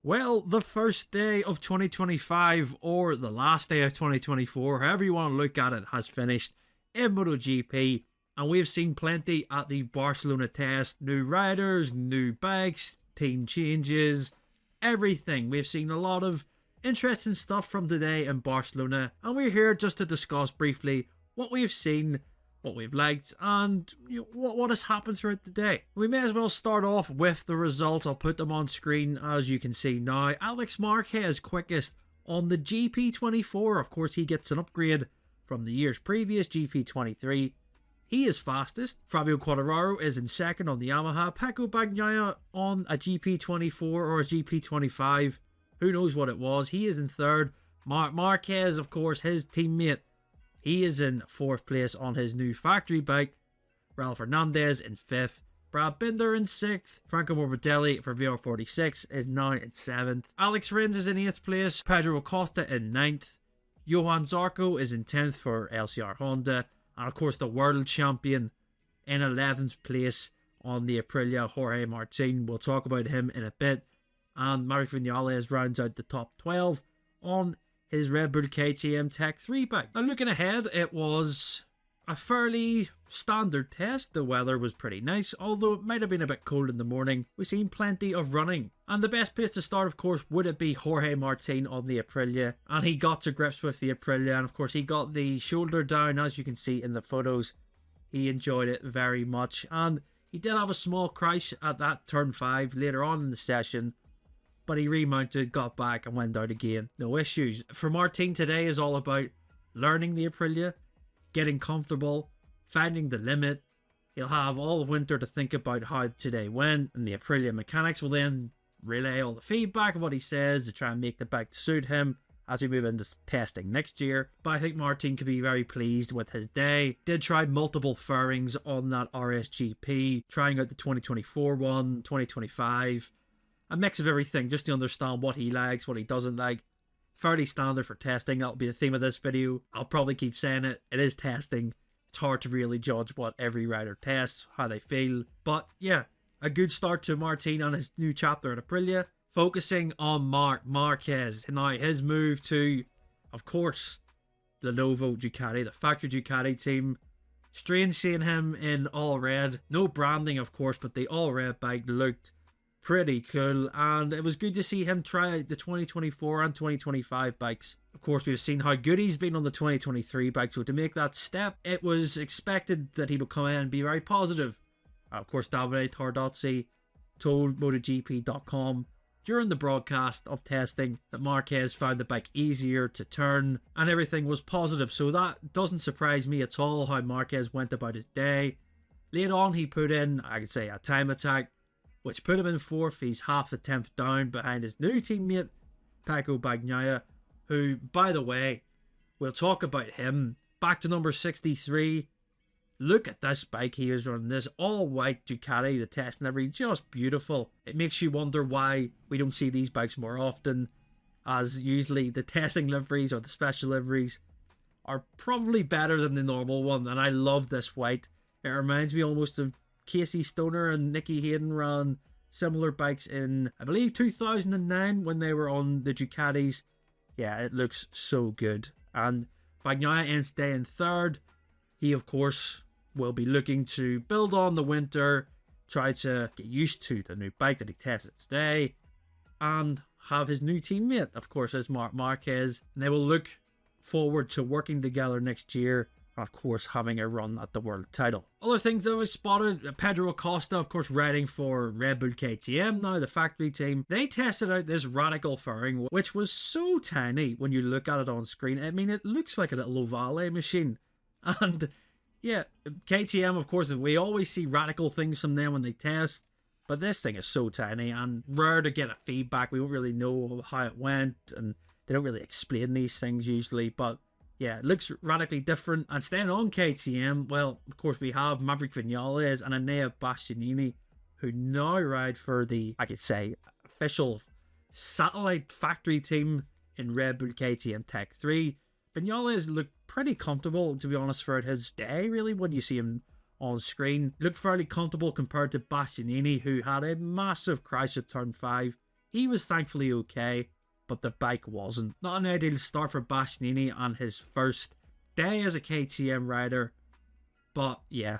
Well, the first day of 2025, or the last day of 2024, however you want to look at it, has finished in MotoGP, and we've seen plenty at the Barcelona Test. New riders, new bikes, team changes, everything. We've seen a lot of interesting stuff from today in Barcelona, and we're here just to discuss briefly what we've seen, what we've liked, and what has happened throughout the day. We may as well start off with the results. I'll put them on screen as you can see now. Alex Marquez quickest on the GP24. Of course, he gets an upgrade from the year's previous GP23. He is fastest. Fabio Quartararo is in second on the Yamaha. Pecco Bagnaia on a GP24 or a GP25. Who knows what it was. He is in third. Marc Marquez, of course, his teammate, he is in fourth place on his new factory bike. Raul Fernandez in fifth. Brad Binder in sixth. Franco Morbidelli for VR46 is now in seventh. Alex Rins is in eighth place. Pedro Acosta in ninth. Johan Zarco is in 10th for LCR Honda. And of course the world champion in 11th place on the Aprilia, Jorge Martin. We'll talk about him in a bit. And Maverick Vinales rounds out the top 12 on his Red Bull KTM Tech3 bike. Now looking ahead, it was a fairly standard test. The weather was pretty nice, although it might have been a bit cold in the morning. We've seen plenty of running. And the best place to start, of course, would it be Jorge Martin on the Aprilia. And he got to grips with the Aprilia, and of course he got the shoulder down, as you can see in the photos. He enjoyed it very much, and he did have a small crash at that turn 5 later on in the session. But he remounted, got back and went out again. No issues. For Martin, today is all about learning the Aprilia, getting comfortable, finding the limit. He'll have all winter to think about how today went, and the Aprilia mechanics will then relay all the feedback of what he says to try and make the bike suit him as we move into testing next year. But I think Martin could be very pleased with his day. Did try multiple fairings on that RSGP, trying out the 2024 one, 2025. A mix of everything just to understand what he likes, what he doesn't like. Fairly standard for testing. That'll be the theme of this video. I'll probably keep saying it. It is testing. It's hard to really judge what every rider tests, how they feel. But yeah, a good start to Martin on his new chapter at Aprilia. Focusing on Marc Marquez. Now his move to, of course, the Novo Ducati, the Factory Ducati team. Strange seeing him in all red. No branding, of course, but the all red bike looked pretty cool, and it was good to see him try out the 2024 and 2025 bikes. Of course, we've seen how good he's been on the 2023 bike, so to make that step, it was expected that he would come in and be very positive. Of course, Davide Tardozzi told MotoGP.com during the broadcast of testing that Marquez found the bike easier to turn and everything was positive, so that doesn't surprise me at all how Marquez went about his day. Later on, he put in, I could say, a time attack, which put him in fourth. He's half a tenth down behind his new teammate, Pecco Bagnaia, who, by the way, we'll talk about him. Back to number 63. Look at this bike he was running. This all-white Ducati, the test livery, just beautiful. It makes you wonder why we don't see these bikes more often, as usually the testing liveries or the special liveries are probably better than the normal one, and I love this white. It reminds me almost of Casey Stoner and Nicky Hayden ran similar bikes in, I believe, 2009 when they were on the Ducatis. Yeah, it looks so good. And Bagnaia ends day in third. He, of course, will be looking to build on the winter, try to get used to the new bike that he tested today, and have his new teammate, of course, as Marc Marquez. And they will look forward to working together next year. Of course, having a run at the world title. Other things that was spotted, Pedro Acosta, of course, riding for Red Bull KTM now, the factory team. They tested out this radical fairing, which was so tiny when you look at it on screen. I mean, it looks like a little Ovale machine. And yeah, KTM, of course, we always see radical things from them when they test. But this thing is so tiny and rare to get a feedback. We don't really know how it went, and they don't really explain these things usually, but yeah, it looks radically different. And staying on KTM, well, of course, we have Maverick Vinales and Enea Bastianini, who now ride for the, I could say, official satellite factory team in Red Bull KTM Tech3. Vinales looked pretty comfortable, to be honest, throughout his day, really, when you see him on screen. Looked fairly comfortable compared to Bastianini, who had a massive crash at turn 5. He was thankfully okay, but the bike wasn't. Not an ideal start for Bastianini on his first day as a KTM rider, but yeah,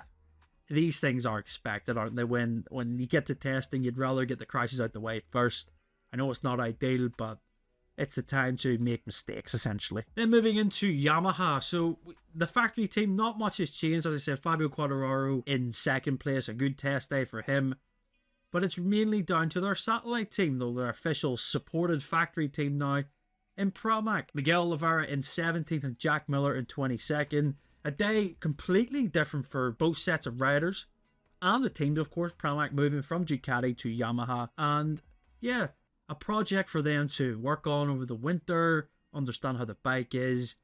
these things are expected, aren't they? When you get to testing, you'd rather get the crashes out the way first. I know it's not ideal, but it's the time to make mistakes, essentially. Then moving into Yamaha. So the factory team, not much has changed. As I said, Fabio Quartararo in second place, a good test day for him. But it's mainly down to their satellite team, though, their official supported factory team now in Pramac. Miguel Oliveira in 17th and Jack Miller in 22nd. A day completely different for both sets of riders. And the team, of course, Pramac moving from Ducati to Yamaha. And yeah, a project for them to work on over the winter, understand how the bike is.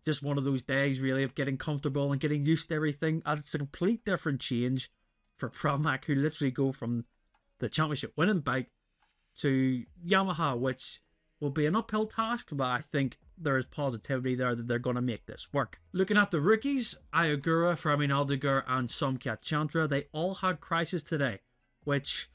Just one of those days, really, of getting comfortable and getting used to everything. And it's a complete different change for Pramac, who literally go from the championship winning bike to Yamaha, which will be an uphill task, but I think there is positivity there that they're going to make this work. Looking at the rookies, Ayagura, Fermin Aldeguer and Somkat Chantra, they all had crises today, which,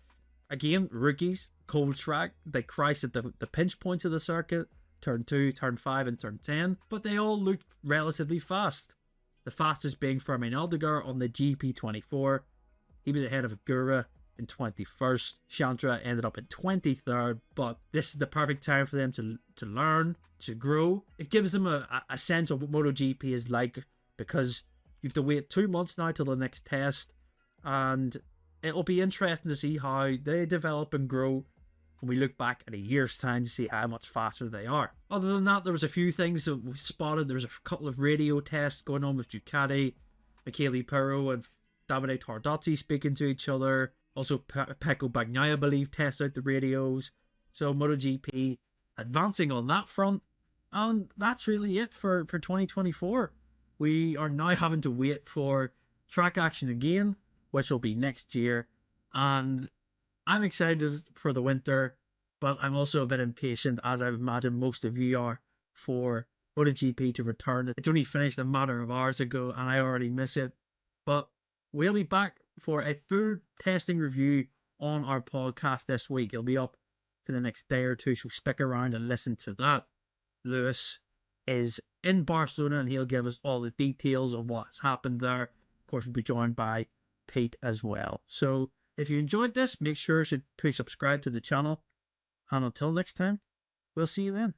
again, rookies, cold track, they cried at the pinch points of the circuit, turn 2, turn 5 and turn 10, but they all looked relatively fast. The fastest being Fermin Aldeguer on the GP24. He was ahead of Agura in 21st. Chantra ended up in 23rd, but this is the perfect time for them to learn, to grow. It gives them a sense of what MotoGP is like, because you have to wait 2 months now till the next test, and it'll be interesting to see how they develop and grow when we look back at a year's time to see how much faster they are. Other than that, there was a few things that we spotted. There was a couple of radio tests going on with Ducati, Michele Pirro and Davide Tardozzi speaking to each other. Also, Pecco Bagnaia, I believe, tests out the radios. So MotoGP advancing on that front. And that's really it for 2024. We are now having to wait for track action again, which will be next year. And I'm excited for the winter, but I'm also a bit impatient, as I imagine most of you are, for MotoGP to return. It's only finished a matter of hours ago, and I already miss it. But we'll be back for a full testing review on our podcast this week. It'll be up for the next day or two, so stick around and listen to that. Lewis is in Barcelona, and he'll give us all the details of what's happened there. Of course, we'll be joined by Pete as well. So if you enjoyed this, make sure to subscribe to the channel. And until next time, we'll see you then.